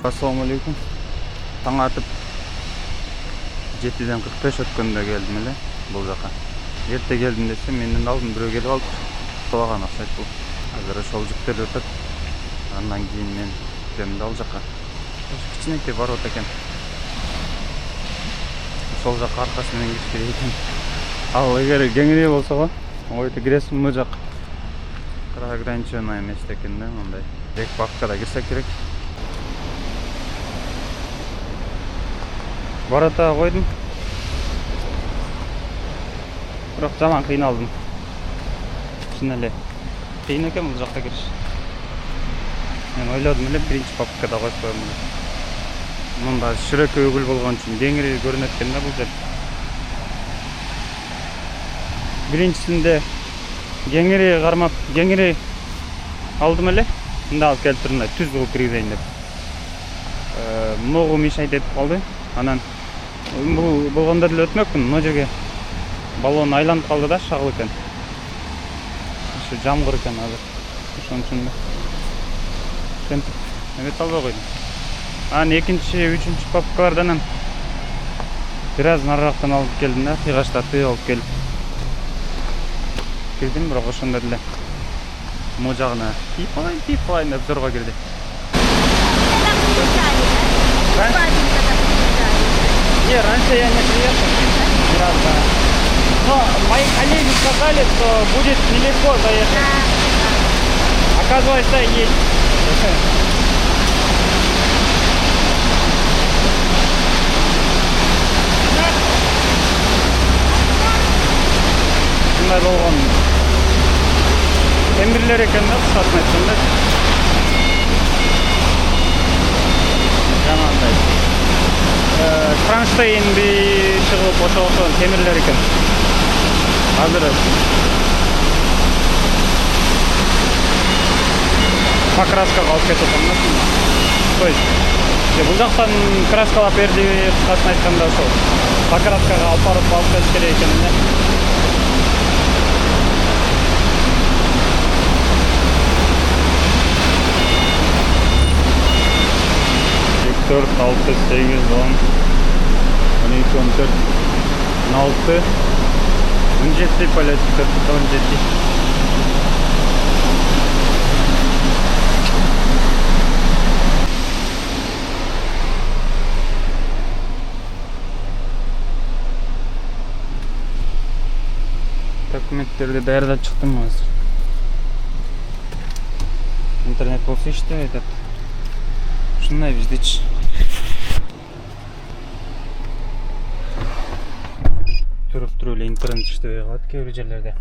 Assalamu alaikum. Таң атып 7-ден 45 өткөндө келдим эле бул жака. Эрте келдим десем, менден алдын бирөө келип алды. Солаган окшойт бул. Азыр ошол жүктөлүп атат. Андан кийин мен кетем да ал жака. Кичинекей барып атат экен. Сол жака аркасы менен кириш керек экен. Ал эгер кеңири болсо го, ойто киресиң бул жак. Ограниченный эмес экен да, мындай. Бек баккада кирсек керек. Барата койдум. Бирок жаман кыйналдым. Чын эле. Кыйын экен бул жакка кириш. Мен ойлодум эле биринчи папкада коюп коем деп. Мында ширөкөй үгүл болгон үчүн кеңири көрүнөт экен да бул жер. Биринчисинде кеңири кармап, кеңири алдым эле. Мында алып келип турмай түз кылып киргизейин деп. Ногу мешайт этип калды. Анан бул болгондо деле өтмөкмүн. Мына жерге баллон айланып калды да, шагыл экен. Ушу жамгыр экен азыр. Ошон үчүн ошентип эметип албай койдум. Анан экинчи, үчүнчү папкалардан бир аз нарырактан алып келдим да, кыйгаштатып алып келип кирдим, бирок ошондо деле могу жагына тип алайын деп зорго кирди. Не, раньше я не приехал, ни разу, да. Но мои коллеги сказали, что будет нелегко заехать. Оказывается, есть. Шундай болгон. Темирлер экен да, кыскасын айтканда. Жамандай. Кронштейнди чыгып ошол темирлер экен. Азыр покраскага алып кетип атам да. То есть бул жактан краскалап берди, кыскасын айтканда ошол покраскага алып келиш керек экен да. 4, 6, 8, 10, 12, 14, 16, 17 полет, 17. Документтерди даярдап чыктым азыр. Интернет болсо иштебей атат. Ушундай биздечи. Туруп эле интернет иштебей калат кээ бир жерлерде.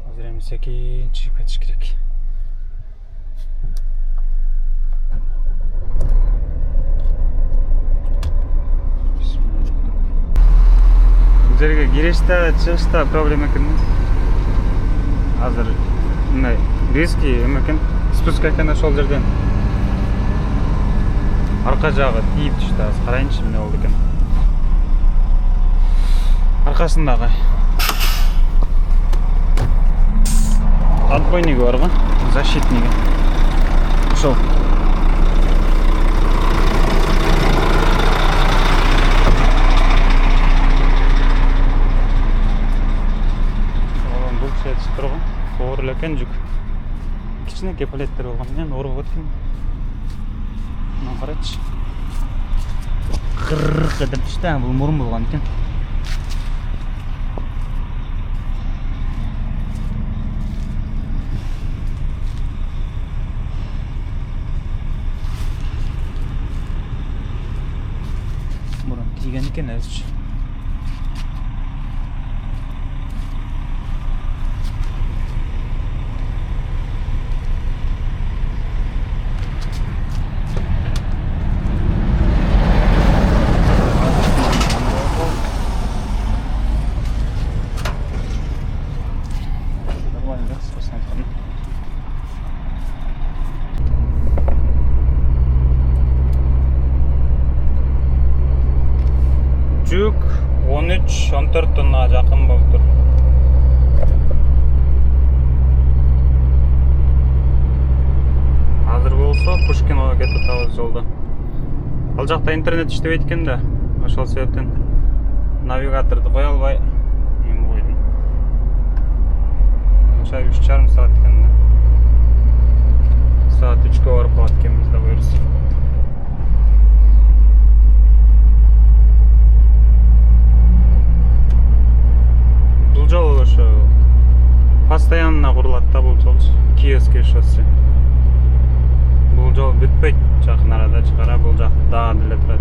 Азыр эми секин чыгып кетиш керек. Бул жерге кириште, чыгышта проблема экен. Азыр мындай риски эме экен. Спуск экен ошол жерден. Арка жагы тийип түштү, азыр карайынчы эмне болду экен. Аркасындагы отбойниги бар го, защитниги. Ошол. Бул чечип турган, оор эле экен жүк. Кичинекей палеттер болгон менен оор болот экен. Мына карачы. Кырк эдип түштү, бул мурун болгон экен. Тиген экен өзүчү. Жүк 13-14 тонна жакын болуп тур. Азыр болсо Пушкин кетип атабыз жолдо. Ал жакта интернет иштебейт экен да. Ошол себептен навигаторду кое албай эми койдум. Ошо 3,5 саат экен да. Саат 3-кө барып калат экенбиз да буюрса. Бул жол ошо постоянно курулат да бул жол. Киевский шоссе. Бул жол бүтпөйт жакын арада чыгара, бул жак дагы деле турат.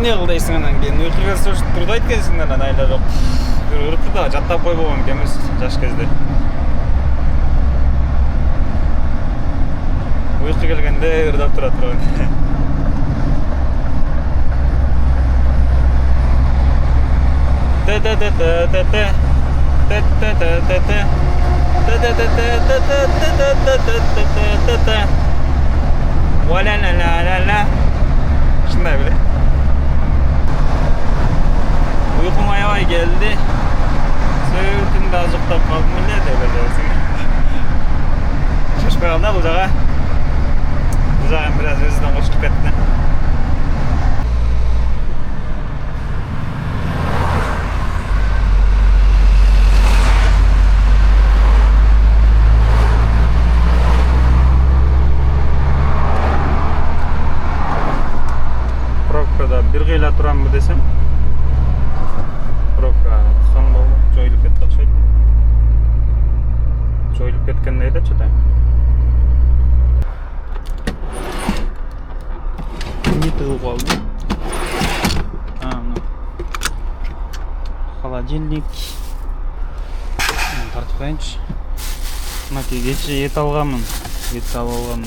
Не кылдайсың анан кийин уйкуга турдайт экенсиң анан айла жок. Уруту да жаттап койбогон экенбиз жаш кезде. Уйку келгенде ырдап тура турган. Шындай беле. Уйкум аябай келди. Сөйтүндө азыктап калдым эле деп элесиң. Шашпай калды бул жага. Бул жагы бираз өзүнөн кошулуп кетти. Bir kıyla turan mı desem? Provka son болуп жоюлуп кетти окшойт. Жоюлуп кеткендей да что-то. Не тыгып калды. Холодильник. Тартып коеюнчу. Мынакей кечээ эт алганмын. Эт алып алгам.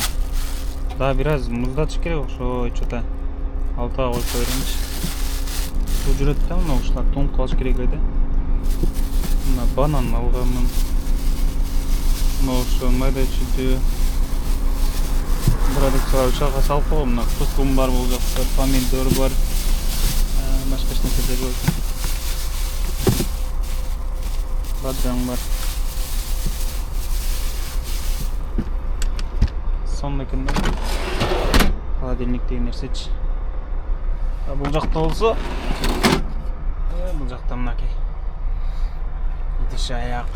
Да бираз муздатыш керек ошо что-то. Алтыға қойып қойырыңыз. Бұл жүреді да, мына ұшылар тоңып қалыш керек еді. Мына банан алғанмын. Мына ұшы майда чүйді. Продукциялар ұшаға салып қойғым. Мына тұқым бар бұл жақта, помидор бар. Башқа ешнәрселер бар. Бадраң бар. Сонда екен да. Холодильник деген нәрсечі. Бұл жақта болса, бұл жақта мынакей идиш аяқ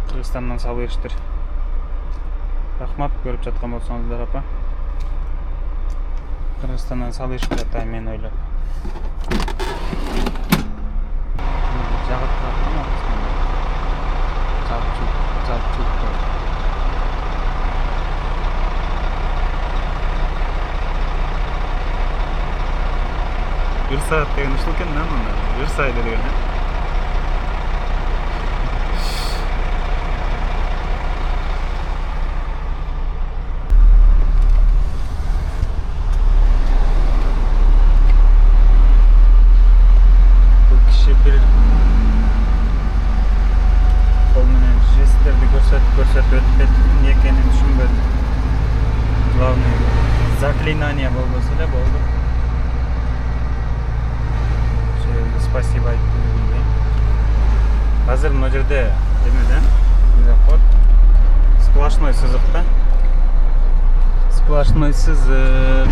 Қырғызстаннан салып бериштир. Рахмат, көріп жатқан болсаңыздар апа. Қырғызстаннан салып бериштир ата, мен ойлап. Жағып тұратын арасында. Жалп-жұлп. Bir saat деген ушул экен да, мына. Bir saat деген. Бул киши бир кол менен жесттерди көрсөтүп өтүп эмне экенин түшүнбөдүм. Главное заклинание болбосо эле болду. Спасибо айтып. Азыр мына жерде эмеде заход сплошной сызык да. Сплошной сызык.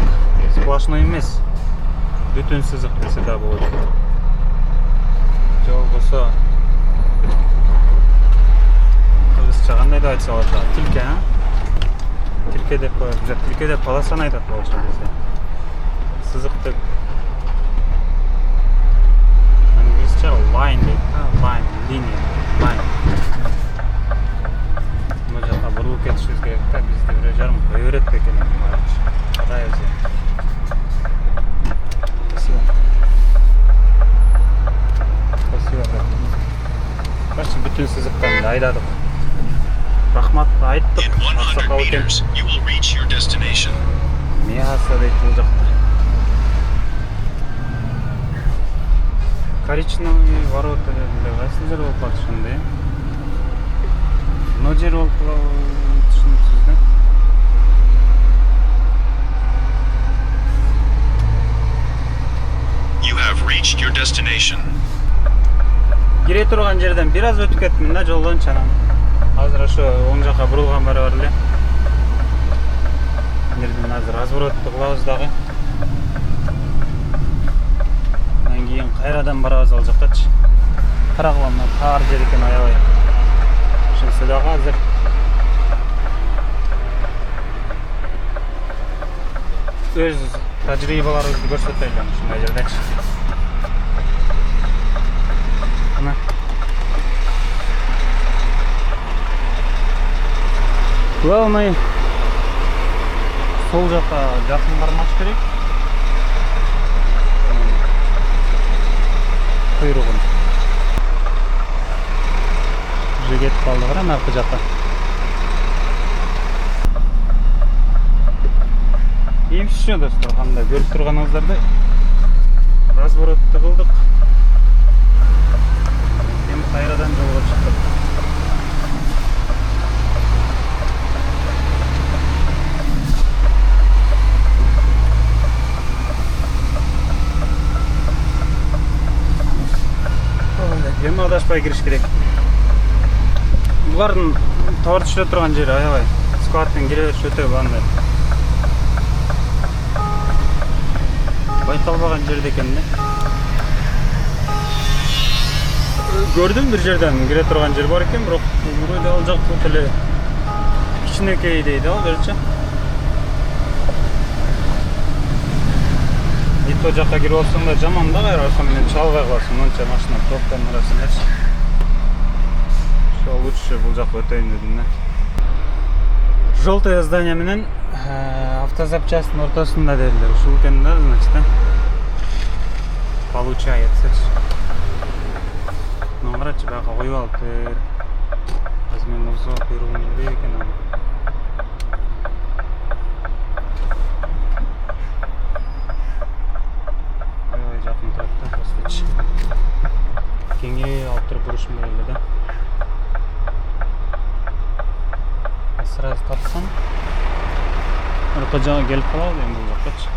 Сплошной эмес. Бүтүн сызык десе да болот. Жол болсо кыргызча кандай деп айтса болот? Тилке, а? Тилке деп коет. Тилке деп полосаны айтат болчу десе. Сызыктык line deydi, line, liniya, line. Buna жаққа бұрылып кетішіміз керек та, бізде бір жарым өйретпе екенін барыншы. Құдай өзі. Спасибо. Спасибо, брат. Башты бүтін сызықтан айдадық. Рахмат айттық. Ақсақал екен. Мияса дейді бұл жақта. Коричневый ворота для кайсы жер болуп калды ошондой. Но жер болуп түшүнүпсүз да. You have reached турган жерден бир аз өтүп кеттим да жолдон чанам. Азыр ошо оң жакка бурулган бара бар эле. Жерден азыр разворотты кылабыз дагы. Андан кийин кайрадан барабыз ал жактачы. Карагыла таар жер экен аябай. Ошонсо дагы азыр өз тажрыйбаларыбызды көрсөтөлү ушундай жердечи. Мына главный сол жакка жакын кармаш керек. Куйругун уже кетип калды кара аркы жакка. И все, достор, кандай көрүп турганыңыздардай разворотты кылдык. Эми кайрадан жолго чыктык. Эми адашпай кириш керек. Булардын товар түшүрө турган жери аябай. Скваттын кире бериши өтө бандай. Байкалбаган жерде экен да. Көрдүм бир жерден кире турган жер бар экен, бирок вроде ал жак эле кичинекей дейди ал жерчи. Ито жакка кирип алсаң да жаман да, кайра ошо менен чалбай каласың, монча машина топтон арасындачы. Ошо лучше бул жакка өтөйүн дедим да. Желтое здание менен автозапчастын ортосунда дедилер. Ушул экен да, значит, да. Получается. Ну, карачы бага коюп алыптыр. Азыр мен болсо куйругун билбей экен аны. Аябай жакын турат да, постечи. Кеңири алып туруп бурушум керек эле да. Сразу тапсам арка жагы келип калабы эми бул жаккачы.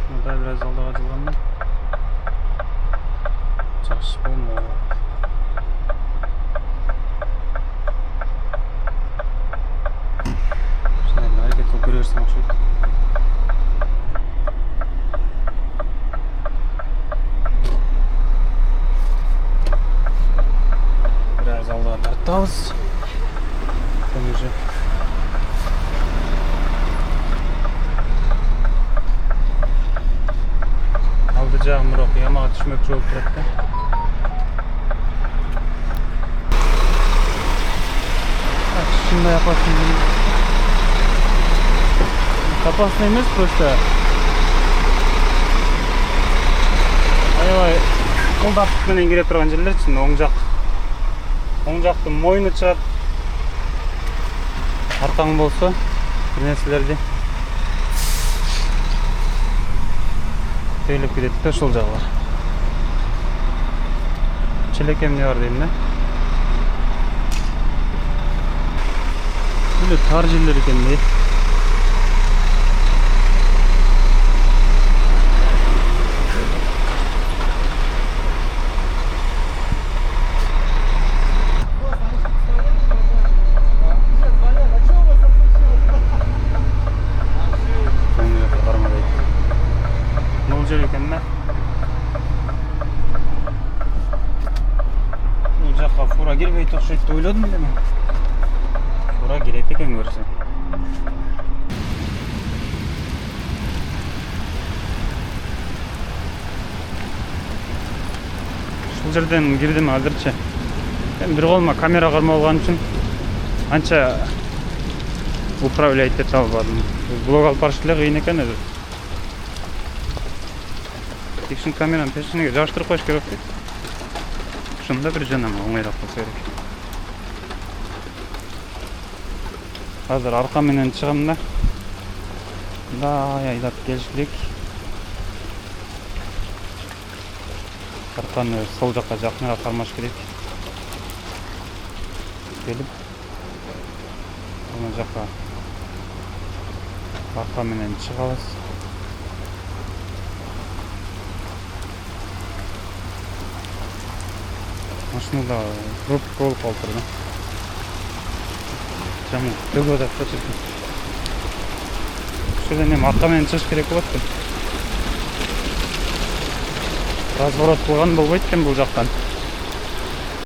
Мында бир аз алдыга жылганда жакшы болмок. Ушундай эле аракет кылып көрө берсем окшойт. Бир аз алдыга тартабыз. Уже алды жагым бирок ямага түшмөкчү болуп турат да. Ушундай опасный эмес, просто аябай кылдаттык менен кире турган жерлерчи, оң жактын мойну чыгат. Аркаң болсо бир нерселерди тейлеп кетет да ошол жагы. Челекем не бар дейм да. Эле тар жерлер экен да. Жер экен да. Бул жакка фура кирбейт окшойт деп ойлодум эле мен. Фура кирет экен көрсө. Ушул жерден кирдим азырчы. Бир колума камера кармап алган үчүн анча управлять эте албадым. Блог алып барыш эле кыйын экен өзү. Текшин камераны пешинеге жабыштырып коюш керек дейт. Ошондо бир жана оңойлоп болсо керек. Азыр арка менен чыгам да. Мындай айдап келиш керек. Арканы сол жакка жакыныраак кармаш керек. Келип аны жакка арка менен чыгабыз. машинада пробка болуп калыптыр да. Жаман төгүп атат да чечим. Ушудан эми арка менен чыгыш керек болот экен. Разворот кылган болбойт экен бул жактан.